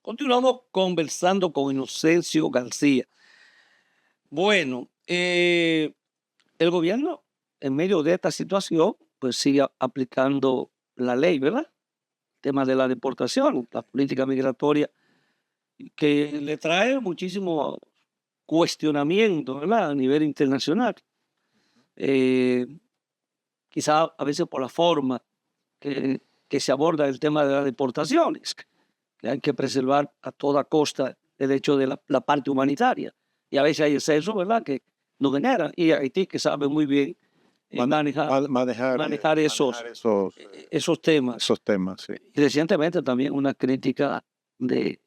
Continuamos conversando con Inocencio García. Bueno, el gobierno, en medio de esta situación, pues sigue aplicando la ley, ¿verdad? El tema de la deportación, la política migratoria, que le trae muchísimo cuestionamiento, ¿verdad? A nivel internacional. Quizá a veces por la forma que se aborda el tema de las deportaciones, que hay que preservar a toda costa el hecho de la parte humanitaria. Y a veces hay exceso, ¿verdad?, que no genera. Y Haití, que sabe muy bien manejar esos temas. Esos temas, sí. Y recientemente también una crítica del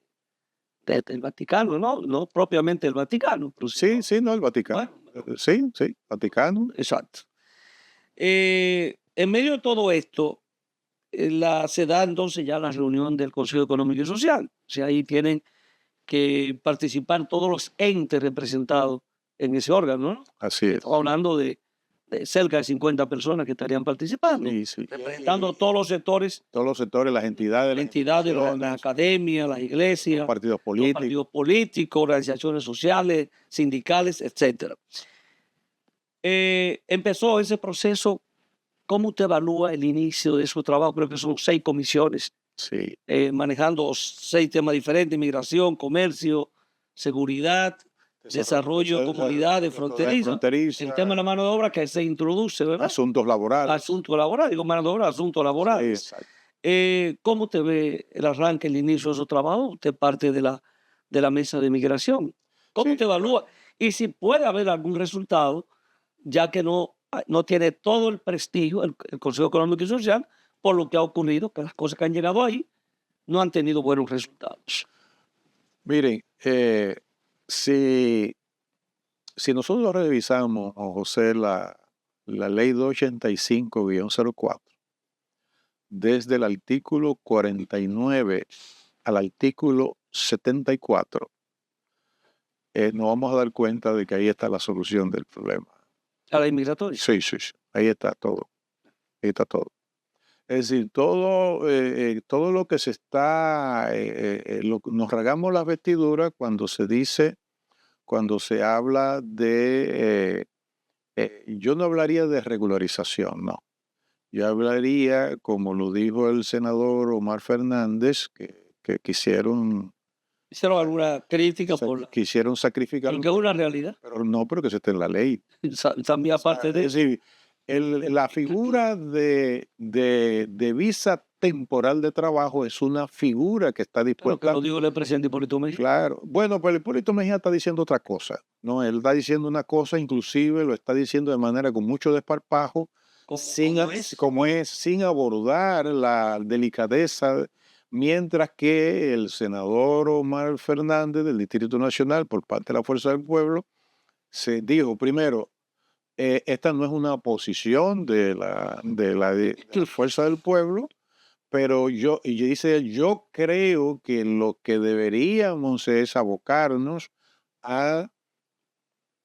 Vaticano, no propiamente el Vaticano. Pero Sí, sí, no, el Vaticano. Bueno, Sí, sí, Vaticano. exacto. En medio de todo esto, se da entonces ya la reunión del Consejo Económico y Social. O sea, ahí tienen que participar todos los entes representados en ese órgano, ¿no? Así es. Estamos hablando de cerca de 50 personas que estarían participando, Sí, sí. representando todos los sectores, Todos los sectores, las entidades, las academias, las iglesias, los partidos los políticos. partidos políticos, organizaciones sociales, sindicales, etc. Empezó ese proceso. ¿Cómo usted evalúa el inicio de su trabajo? Creo que son 6 comisiones, Sí. manejando 6 temas diferentes: migración, comercio, seguridad, desarrollo de comunidades fronterizas, el tema de la mano de obra que se introduce, ¿verdad? Asuntos laborales. Asunto laboral, digo mano de obra, asuntos laborales. Sí, exacto. ¿Cómo usted ve el arranque, el inicio de su trabajo? Usted parte de la mesa de migración. ¿Cómo Sí. usted evalúa? Y si puede haber algún resultado, ya que no tiene todo el prestigio el Consejo Económico y Social, por lo que ha ocurrido, que las cosas que han llegado ahí no han tenido buenos resultados. Miren, si nosotros revisamos, Juan José, la ley 285-04, desde el artículo 49 al artículo 74, nos vamos a dar cuenta de que ahí está la solución del problema. ¿A la inmigratoria? Sí, sí, sí. Ahí está todo. Ahí está todo. Es decir, todo lo que se está, nos regamos las vestiduras cuando se habla de, yo no hablaría de regularización, no. Yo hablaría, como lo dijo el senador Omar Fernández, que ¿Hicieron alguna crítica quisieron sacrificar, pero que es una realidad? pero que eso está en la ley. También aparte de Es decir, la figura de visa temporal de trabajo es una figura que está Pero que dispuesta. lo dijo el presidente Hipólito Mejía. Claro. Bueno, pero Hipólito Mejía está diciendo otra cosa. No, él está diciendo una cosa, inclusive lo está diciendo de manera con mucho desparpajo, ¿Cómo es? sin abordar la delicadeza, mientras que el senador Omar Fernández del Distrito Nacional, por parte de la Fuerza del Pueblo, se dijo primero, esta no es una posición de la Fuerza del Pueblo, pero yo creo que lo que deberíamos es abocarnos a,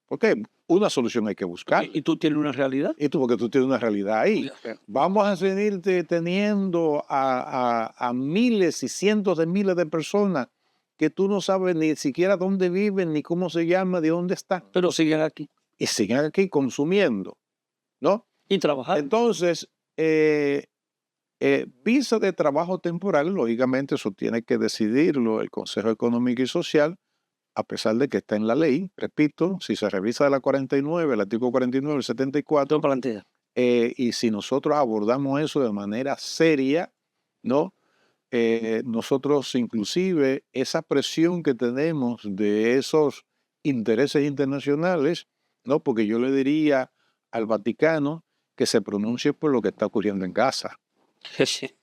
porque una solución hay que buscar. ¿Y tú tienes una realidad? Porque tú tienes una realidad ahí. Vamos a seguir teniendo a miles y cientos de miles de personas que tú no sabes ni siquiera dónde viven, ni cómo se llama, de dónde están. Pero siguen aquí. Y siguen aquí consumiendo, ¿no? Y trabajando. Entonces, visa de trabajo temporal, lógicamente eso tiene que decidirlo el Consejo Económico y Social, a pesar de que está en la ley. Repito, si se revisa de la 49, el artículo 49, el 74, plantea. y si nosotros abordamos eso de manera seria, ¿no? Nosotros inclusive esa presión que tenemos de esos intereses internacionales, ¿no? Porque yo le diría al Vaticano que se pronuncie por lo que está ocurriendo en Gaza,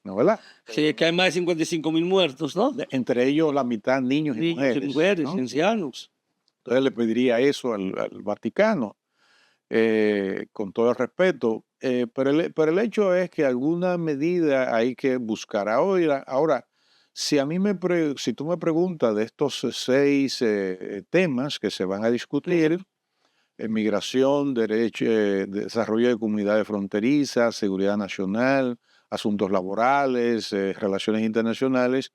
¿no, verdad? Sí, es que hay más de 55,000 muertos, ¿no? Entre ellos la mitad niños y mujeres, ¿no? ancianos. Entonces le pediría eso al Vaticano, con todo el respeto, pero el hecho es que alguna medida hay que buscar. Ahora, si tú me preguntas de estos 6 temas que se van a discutir, migración, derecho, desarrollo de comunidades fronterizas, seguridad nacional, asuntos laborales, relaciones internacionales,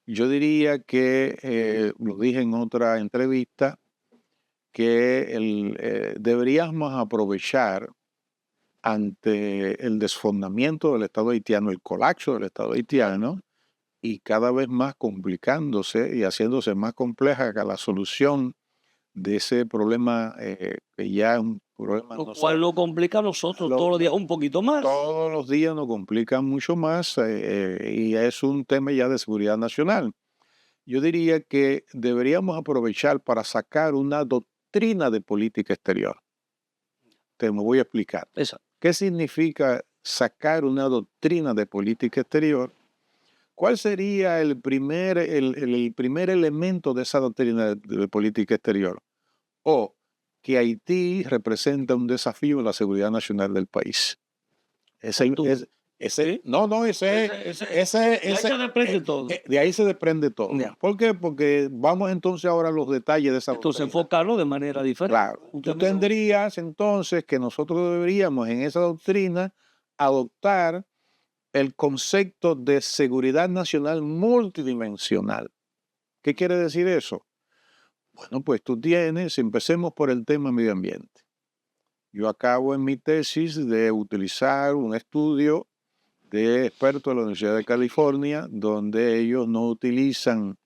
Yo diría que, lo dije en otra entrevista, que deberíamos aprovechar ante el desfondamiento del Estado haitiano, el colapso del Estado haitiano, y cada vez más complicándose y haciéndose más compleja que la solución de ese problema, que ya es un problema Lo cual lo complica a nosotros todos los días un poquito más. todos los días nos complica mucho más, y es un tema ya de seguridad nacional. Yo diría que deberíamos aprovechar para sacar una doctrina de política exterior. Te me voy a explicar. Exacto. ¿Qué significa sacar una doctrina de política exterior? ¿Cuál sería el primer elemento de esa doctrina de política exterior? O que Haití representa un desafío a la seguridad nacional del país. ¿Sí? No, De ahí se desprende todo. de ahí se desprende todo. Ya. ¿Por qué? Porque vamos entonces ahora a los detalles de esa Entonces, doctrina. enfocarlo de manera diferente. Claro, Usted tú me dice, tendrías entonces que nosotros deberíamos en esa doctrina adoptar el concepto de seguridad nacional multidimensional. ¿Qué quiere decir eso? Bueno, pues tú tienes, empecemos por el tema medio ambiente. Yo acabo en mi tesis de utilizar un estudio de expertos de la Universidad de California, donde ellos utilizan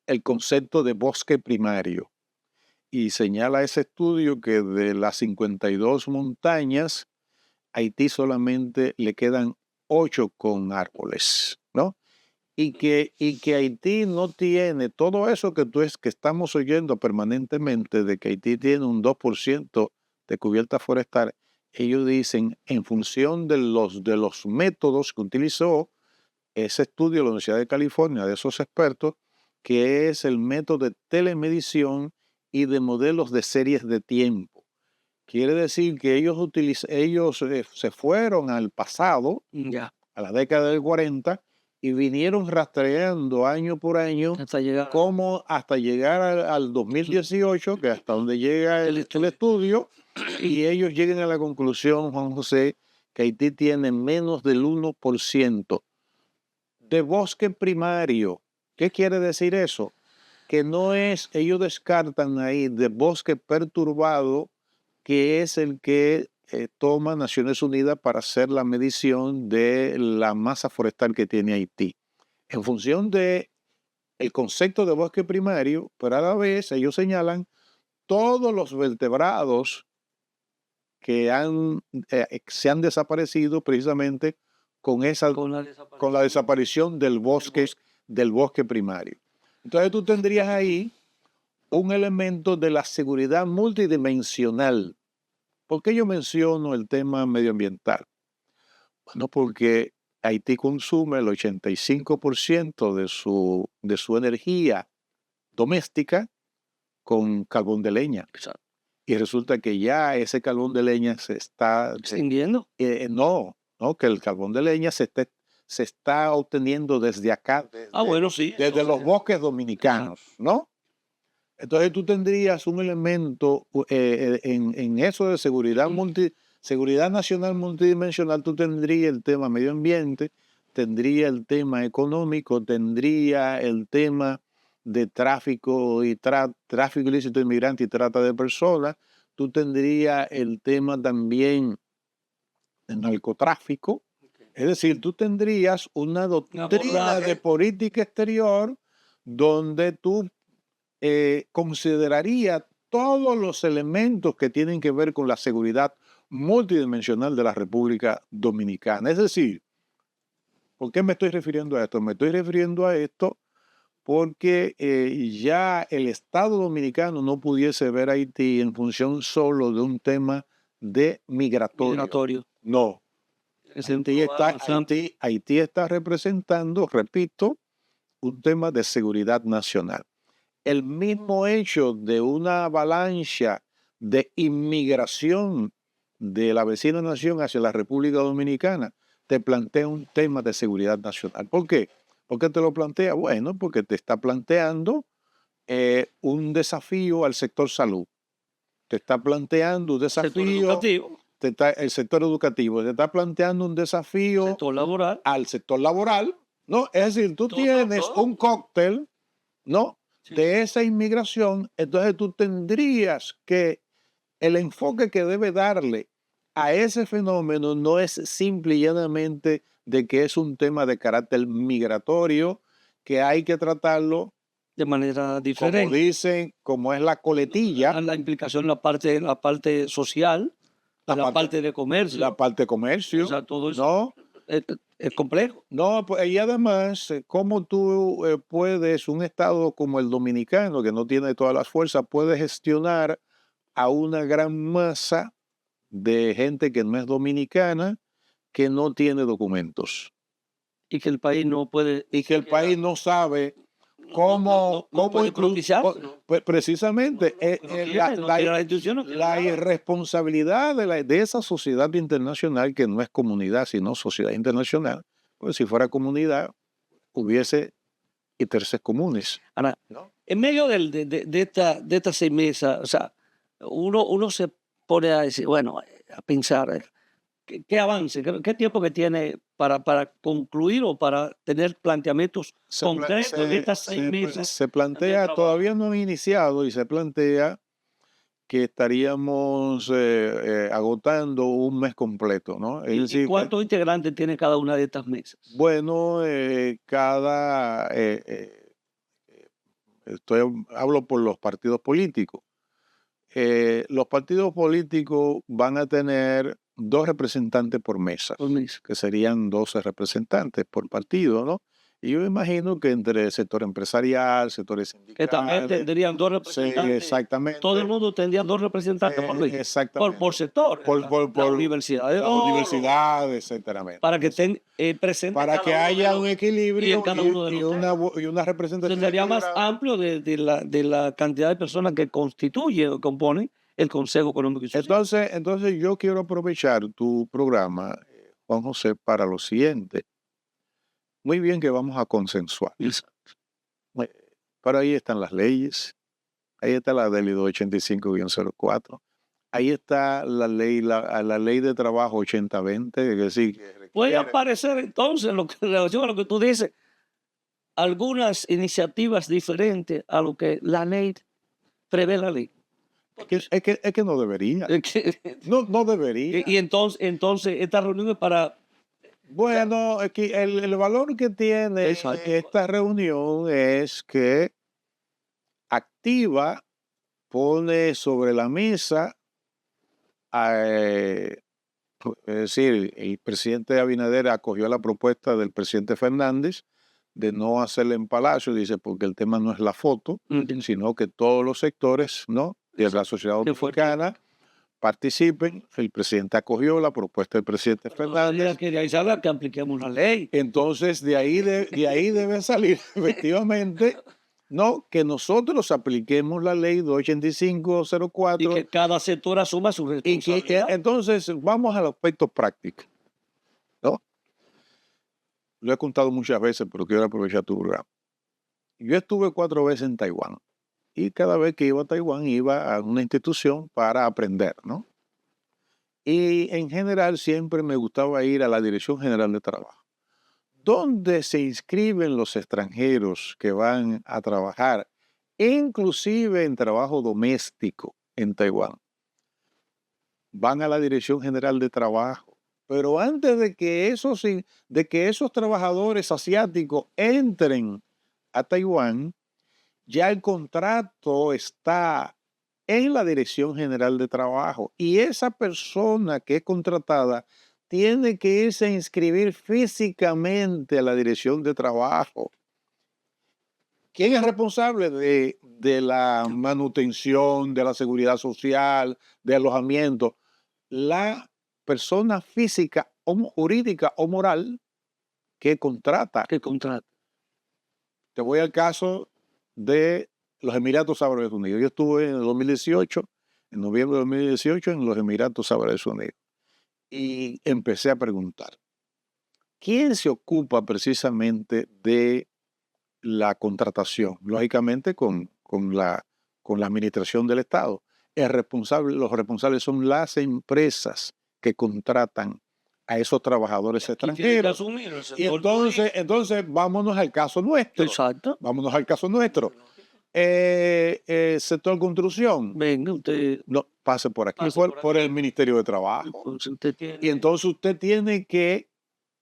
el concepto de bosque primario. Y señala ese estudio que de las 52 montañas, Haití solamente le quedan 8 con árboles, ¿no? Y que Haití no tiene todo eso que estamos oyendo permanentemente de que Haití tiene un 2% de cubierta forestal. Ellos dicen, en función de los métodos que utilizó ese estudio de la Universidad de California, de esos expertos, que es el método de telemedición y de modelos de series de tiempo. Quiere decir que ellos se fueron al pasado, ya, a la década del 40, y vinieron rastreando año por año hasta llegar como hasta llegar al 2018, que hasta donde llega El el estudio, y ellos llegan a la conclusión, Juan José, que Haití tiene menos del 1% de bosque primario. ¿Qué quiere decir eso? Que no es, ellos descartan ahí de bosque perturbado, que es el que toma Naciones Unidas para hacer la medición de la masa forestal que tiene Haití. En función de el concepto de bosque primario, pero a la vez ellos señalan todos los vertebrados que se han desaparecido precisamente con la desaparición del bosque primario. Entonces tú tendrías ahí un elemento de la seguridad multidimensional. ¿Por qué yo menciono el tema medioambiental? Bueno, porque Haití consume el 85% de su energía doméstica con carbón de leña. Exacto. Y resulta que ya ese carbón de leña se está extinguiendo. No, que el carbón de leña se está obteniendo desde acá, Bueno, sí. desde los bosques dominicanos, ¿no? Entonces tú tendrías un elemento en eso de seguridad nacional multidimensional, tú tendrías el tema medio ambiente, tendría el tema económico, tendría el tema de tráfico tráfico ilícito de inmigrantes y trata de personas, tú tendrías el tema también del narcotráfico. Es decir, tú tendrías una doctrina de política exterior donde tú considerarías todos los elementos que tienen que ver con la seguridad multidimensional de la República Dominicana. Es decir, ¿por qué me estoy refiriendo a esto? Me estoy refiriendo a esto porque ya el Estado dominicano no pudiese ver a Haití en función solo de un tema de migratorio. No. Haití está representando, repito, un tema de seguridad nacional. El mismo hecho de una avalancha de inmigración de la vecina nación hacia la República Dominicana te plantea un tema de seguridad nacional. ¿Por qué? ¿Por qué te lo plantea? Bueno, porque te está planteando un desafío al sector salud. Te está planteando un desafío el sector educativo. Te está planteando un desafío laboral. al sector laboral, No, es decir, tú Todo, tienes todo. un cóctel, ¿no? Sí. De esa inmigración, entonces tú tendrías que, el enfoque que debe darle a ese fenómeno no es simple y llanamente de que es un tema de carácter migratorio, que hay que tratarlo, De manera como diferente. dicen, como es la coletilla, La implicación, la parte social, la la parte, parte de la comercio, parte de o comercio, sea, todo eso ¿no? es complejo. No, pues, y además, cómo tú puedes, un estado como el dominicano, que no tiene todas las fuerzas, puede gestionar a una gran masa de gente que no es dominicana, que no tiene documentos Y que el país no puede y que el siquiera, país no sabe no cómo puede incluir. propiciarse, ¿no? Pues precisamente No tiene la institución, no tiene la nada. irresponsabilidad de esa sociedad internacional, que no es comunidad, sino sociedad internacional, pues si fuera comunidad, hubiese intereses comunes, Ahora, ¿no? en medio de esta 6 meses, o sea, uno se pone a decir, bueno, a pensar, ¿qué avance, qué tiempo que tiene para concluir o para tener planteamientos concretos en estas 6 meses Se de plantea, trabajo? todavía no ha iniciado, y se plantea que estaríamos agotando un mes completo, ¿no? Es ¿Y decir, cuántos integrantes tiene cada una de estas mesas? bueno, hablo por los partidos políticos. Los partidos políticos van a tener 2 representantes por mesa, Por mes. que serían 12 representantes por partido, ¿no? Y yo imagino que entre el sector empresarial, sectores Que también sindicales, tendrían dos sí, representantes. exactamente, Todo el mundo tendría dos representantes por mes, exactamente, por sector. Las por universidades, las universidades, etcétera, para que estén presentes para cada que uno haya un y en equilibrio cada uno de los temas. y una Entonces representación sería más equilibrada. amplio de la cantidad de personas que constituyen o componen el Consejo Económico y Social. Entonces yo quiero aprovechar tu programa, Juan José, para lo siguiente. Muy bien que vamos a consensuar. Eh, Pero ahí están las leyes, ahí está la ley 285-04, ahí está la ley de trabajo 8020, es decir, que Puede requiere. aparecer entonces, en relación a lo que tú dices, algunas iniciativas diferentes a lo que la ley prevé la ley. Es que no debería, no debería. Y entonces esta reunión es para... Bueno, es que el valor que tiene Exacto. esta reunión es que activa, pone sobre la mesa, eh, es decir, el presidente Abinader acogió la propuesta del presidente Fernández de no hacerla en Palacio, dice, porque el tema no es la foto, sino que todos los sectores, ¿no?, de la sociedad Qué fuerte. dominicana participen. El presidente acogió la propuesta del presidente Fernández. Que de ahí salga que apliquemos la ley. Entonces, de ahí debe salir efectivamente, ¿no?, que nosotros apliquemos la ley Y 285-04 que cada sector asuma su y que responsabilidad. entonces vamos al aspecto práctico, ¿no? Lo he contado muchas veces, pero quiero aprovechar tu programa. Yo estuve 4 veces en Taiwán y cada vez que iba a Taiwán iba a una institución para aprender, ¿no? Y en general siempre me gustaba ir a la Dirección General de Trabajo, donde se inscriben los extranjeros que van a trabajar, inclusive en trabajo doméstico en Taiwán. Van a la Dirección General de Trabajo. Pero antes de que esos trabajadores asiáticos entren a Taiwán, ya el contrato está en la Dirección General de Trabajo y esa persona que es contratada tiene que irse a inscribir físicamente a la Dirección de Trabajo. ¿Quién es responsable de la manutención, de la seguridad social, de alojamiento? La persona física o jurídica o moral que contrata. Que contrato. Te voy al caso de los Emiratos Árabes Unidos. Yo estuve en el 2018, en noviembre de 2018, en los Emiratos Árabes Unidos. Y empecé a preguntar, ¿quién se ocupa precisamente de la contratación? Lógicamente con la administración del Estado. Los responsables son las empresas que contratan a esos trabajadores Aquí tiene que extranjeros. asumir el Y sector entonces vámonos al caso nuestro. Exacto. Vámonos al caso nuestro. Sector construcción. Venga, usted No, pase por aquí, pase por el Ministerio de Trabajo. pues, usted Y tiene entonces usted tiene que,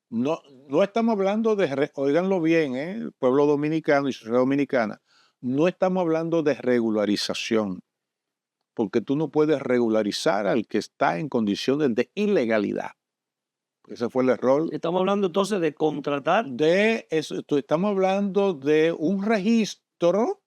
no estamos hablando de, óiganlo bien, pueblo dominicano y sociedad dominicana, no estamos hablando de regularización, porque tú no puedes regularizar al que está en condiciones de ilegalidad. Ese fue el error. estamos hablando entonces de contratar De eso, estamos hablando de un registro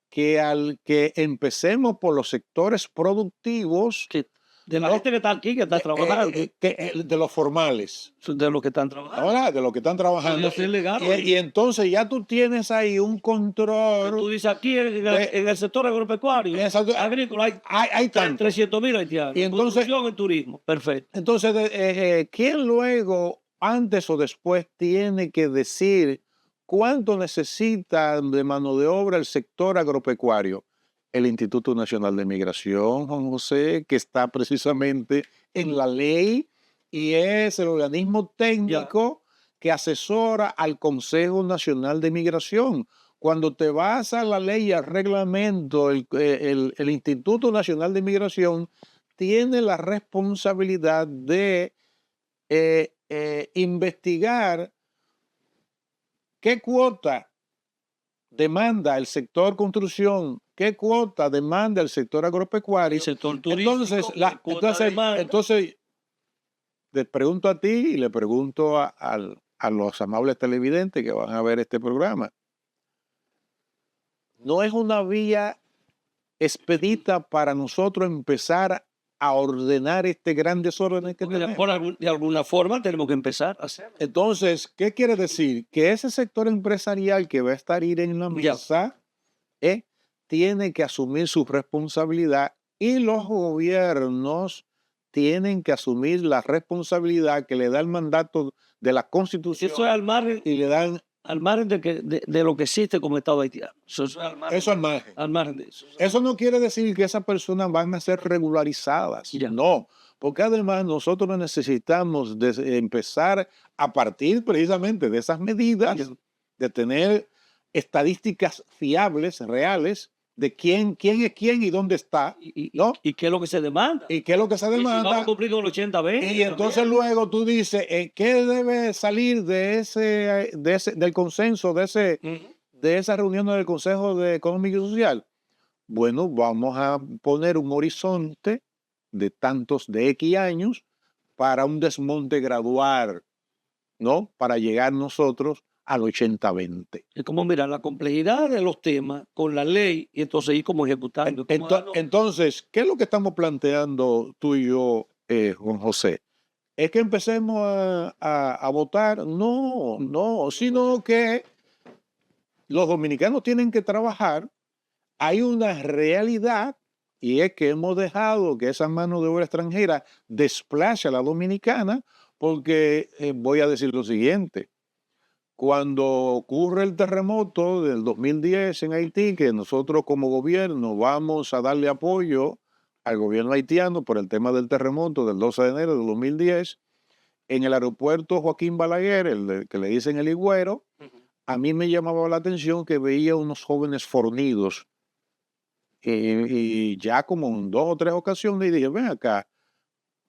que al que empecemos por los sectores productivos, que de la ¿no? gente que está aquí, que está trabajando, de los formales, de los que están trabajando. ahora de los que están trabajando. Podría ser legal, Y entonces ya tú tienes ahí un Tú control. dices aquí en el sector agropecuario, Exacto. agrícola, Hay tanto. 300.000 haitianos. Y entonces- Construcción y turismo. Perfecto. Entonces, ¿quién luego, antes o después, tiene que decir cuánto necesita de mano de obra el sector agropecuario? El Instituto Nacional de Migración, Juan José, que está precisamente en la ley y es el organismo técnico que asesora al Consejo Nacional de Migración. Cuando te vas a la ley y al reglamento, el Instituto Nacional de Migración tiene la responsabilidad de investigar qué cuota demanda el sector construcción, qué cuota demanda el sector agropecuario. El sector turístico. Entonces, te pregunto a ti y le pregunto a los amables televidentes que van a ver este programa. ¿No es una vía expedita para nosotros empezar a ordenar este gran desorden que tenemos? De alguna forma tenemos que empezar a hacerlo. Entonces, ¿qué quiere decir? Que ese sector empresarial que va a estar ir en la mesa tiene que asumir su responsabilidad y los gobiernos tienen que asumir la responsabilidad que le da el mandato de la Constitución. Eso es al margen, y le dan al margen de lo que existe como Estado haitiano. Eso es al margen, eso al margen. al margen de eso. Eso no quiere decir que esas personas van a ser regularizadas. Ya. No, porque además nosotros necesitamos empezar a partir precisamente de esas medidas, Ya. de tener estadísticas fiables, reales, de quién es quién y dónde está, ¿no? ¿Y qué es lo que se demanda? Y qué es lo que se Y si demanda. vamos a cumplir con el 80-20. Y entonces luego tú dices, ¿qué debe salir del consenso, de esa reunión del Consejo Económico y Social? Bueno, vamos a poner un horizonte de X años para un desmonte gradual, ¿no? Para llegar nosotros al 80-20. Es como mirar la complejidad de los temas con la ley y entonces ir como ejecutando. Entonces, ¿qué es lo que estamos planteando tú y yo, Juan José? ¿Es que empecemos a votar? No, sino que los dominicanos tienen que trabajar. Hay una realidad y es que hemos dejado que esa mano de obra extranjera desplace a la dominicana porque voy a decir lo siguiente. Cuando ocurre el terremoto del 2010 en Haití, que nosotros como gobierno vamos a darle apoyo al gobierno haitiano por el tema del terremoto del 12 de enero del 2010, en el aeropuerto Joaquín Balaguer, que le dicen el Higüero, a mí me llamaba la atención que veía unos jóvenes fornidos. Y ya como en 2 o 3 ocasiones dije, ven acá,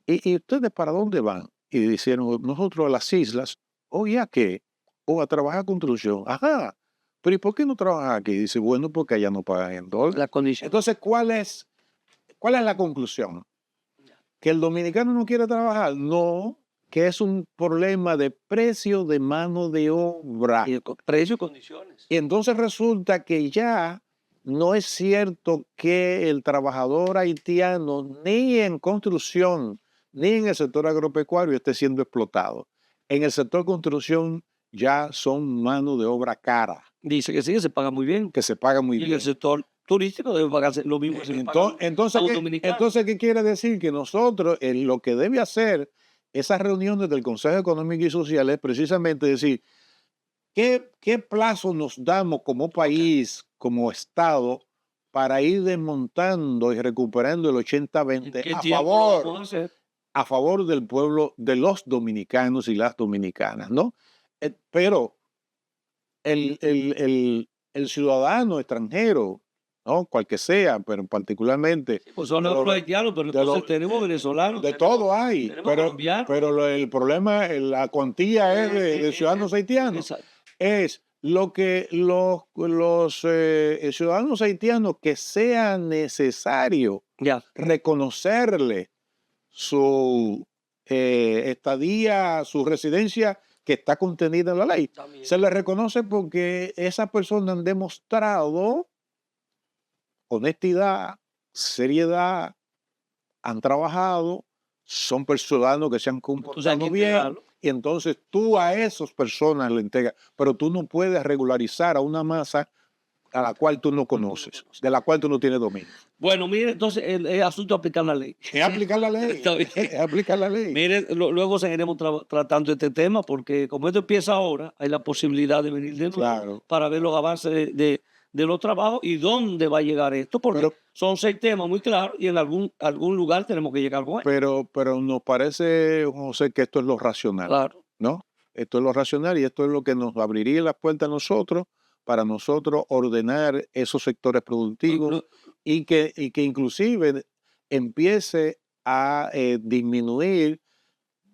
¿y ustedes para dónde van? Y dijeron, nosotros a las islas. ¿Oye, a qué? O a trabajar construcción. Ajá, pero ¿y por qué no trabajan aquí? Dice, bueno, porque allá no pagan en dólares. La condición. Entonces, ¿cuál es la conclusión? ¿Que el dominicano no quiere trabajar? No, que es un problema de precio de mano de obra. Y precio y condiciones. Y entonces resulta que ya no es cierto que el trabajador haitiano ni en construcción ni en el sector agropecuario esté siendo explotado. En el sector construcción ya son mano de obra cara. Dice que sí, que se paga muy bien. Que se paga muy y bien. En el sector turístico debe pagarse lo mismo. Entonces, ¿qué quiere decir? Que nosotros, lo que debe hacer esas reuniones del Consejo Económico y Social es precisamente decir, ¿qué plazo nos damos como país, como Estado, para ir desmontando y recuperando el 80-20 a favor del pueblo, de los dominicanos y las dominicanas, ¿no? Pero el ciudadano extranjero, ¿no? Cual que sea, pero particularmente Pues son de los los- haitianos, pero de entonces los- tenemos venezolanos. de todo hay, tenemos colombianos. pero el problema, la cuantía es de ciudadanos haitianos. Exacto. Es lo que los ciudadanos haitianos que sea necesario Ya. reconocerle su estadía, su residencia que está contenida en la ley. También. Se le reconoce porque esas personas han demostrado honestidad, seriedad, han trabajado, son ciudadanos que se han comportado que bien, integrarlo. y entonces tú a esas personas le entregas, pero tú no puedes regularizar a una masa a la cual tú no conoces, de la cual tú no tienes dominio. Bueno, mire, entonces el asunto es aplicar la ley. Es aplicar la ley. Está bien. Es aplicar la ley. Mire, luego seguiremos tratando este tema porque como esto empieza ahora, hay la posibilidad de venir de nuevo Claro. para ver los avances de los trabajos y dónde va a llegar esto, porque Pero- son 6 temas muy claros y en algún lugar tenemos que llegar con él. Pero nos parece, José, que esto es lo racional, Claro. ¿no? Esto es lo racional y esto es lo que nos abriría las puertas a nosotros para nosotros ordenar esos sectores productivos y que inclusive empiece a disminuir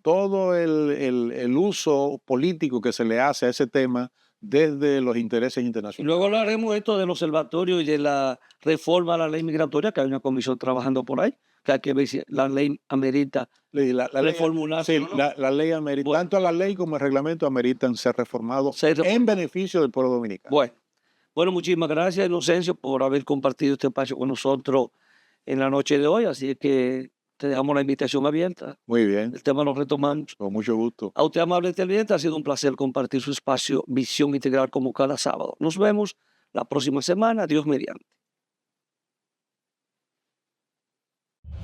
todo el uso político que se le hace a ese tema desde los intereses Y internacionales. luego hablaremos esto del observatorio y de la reforma a la ley migratoria, que hay una comisión trabajando por ahí, que hay que ver si la ley amerita La ley, reformularse. sí, o no. la ley amerita, Bueno. tanto la ley como el reglamento ameritan ser reformados Ser reformados. en beneficio del pueblo dominicano. Bueno, muchísimas gracias, Inocencio, por haber compartido este espacio con nosotros en la noche de hoy. Así que te dejamos la invitación abierta. Muy bien, El tema lo retomamos. con mucho gusto. A usted, amable televidente, ha sido un placer compartir su espacio Visión Integral como cada sábado. Nos vemos la próxima semana. Dios mediante.